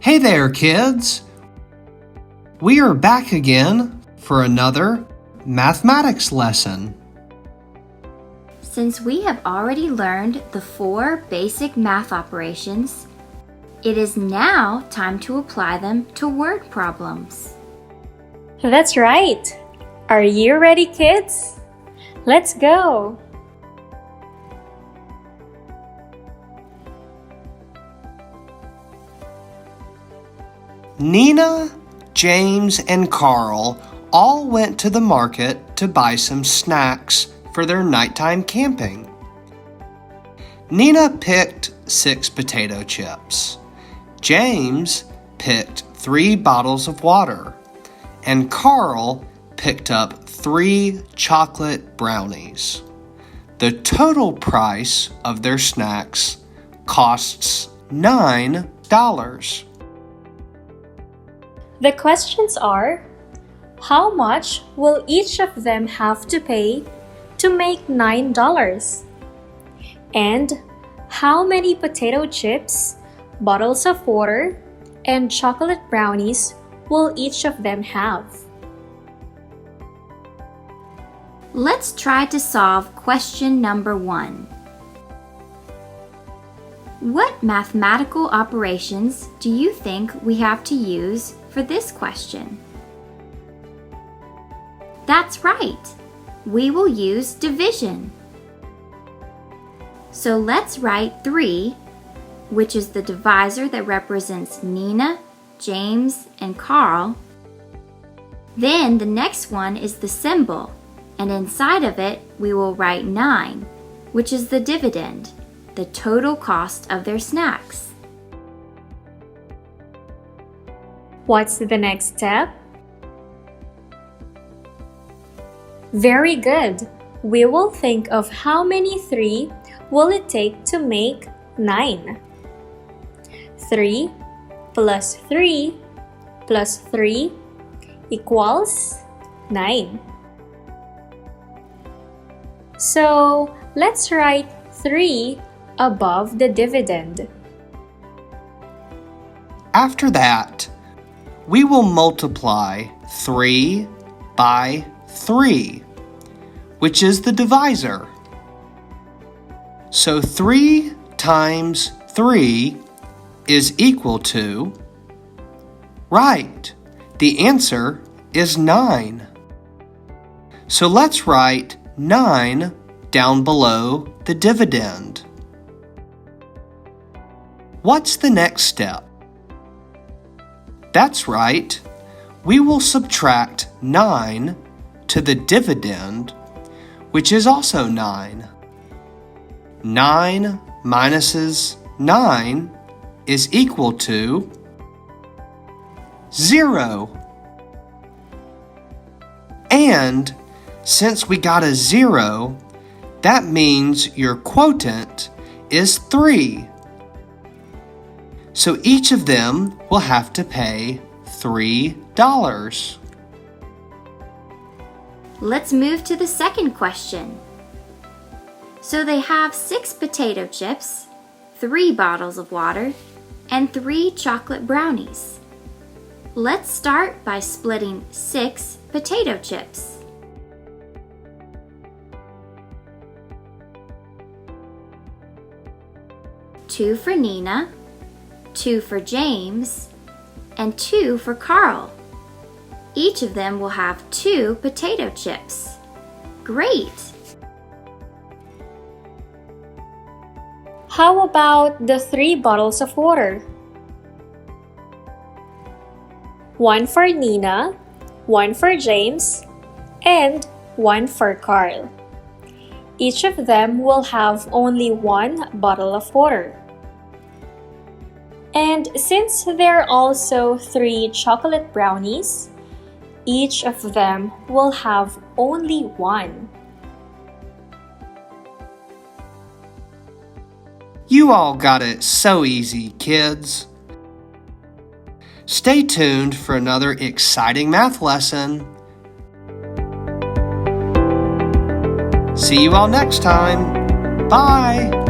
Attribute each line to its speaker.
Speaker 1: Hey there, kids! We are back again for another mathematics lesson.
Speaker 2: Since we have already learned the 4 basic math operations, it is now time to apply them to word problems.
Speaker 3: That's right! Are you ready, kids? Let's go!
Speaker 1: Nina, James, and Carl all went to the market to buy some snacks for their nighttime camping. Nina picked 6 potato chips. James picked 3 bottles of water. And Carl picked up 3 chocolate brownies. The total price of their snacks costs $9.
Speaker 3: The questions are, how much will each of them have to pay to make $9? And how many potato chips, bottles of water, and chocolate brownies will each of them have?
Speaker 2: Let's try to solve question number 1. What mathematical operations do you think we have to use for this question? That's right! We will use division. So let's write 3, which is the divisor that represents Nina, James, and Carl. Then the next one is the symbol, and inside of it we will write 9, which is the dividend, the total cost of their snacks.
Speaker 3: What's the next step? Very good! We will think of how many 3 will it take to make 9. 3 plus 3 plus 3 equals 9. So, let's write 3 above the dividend.
Speaker 1: After that, we will multiply 3 by 3, which is the divisor. So 3 times 3 is equal to, right, the answer is 9. So let's write 9 down below the dividend. What's the next step? That's right, we will subtract 9 to the dividend, which is also 9. 9 minuses 9 is equal to 0. And since we got a 0, that means your quotient is 3. So each of them will have to pay $3.
Speaker 2: Let's move to the second question. So they have 6 potato chips, 3 bottles of water, and 3 chocolate brownies. Let's start by splitting 6 potato chips. Two for Nina, 2 for James, and 2 for Carl. Each of them will have 2 potato chips. Great!
Speaker 3: How about the 3 bottles of water? 1 for Nina, 1 for James, and 1 for Carl. Each of them will have only 1 bottle of water. And since there are also 3 chocolate brownies, each of them will have only 1.
Speaker 1: You all got it so easy, kids. Stay tuned for another exciting math lesson. See you all next time. Bye!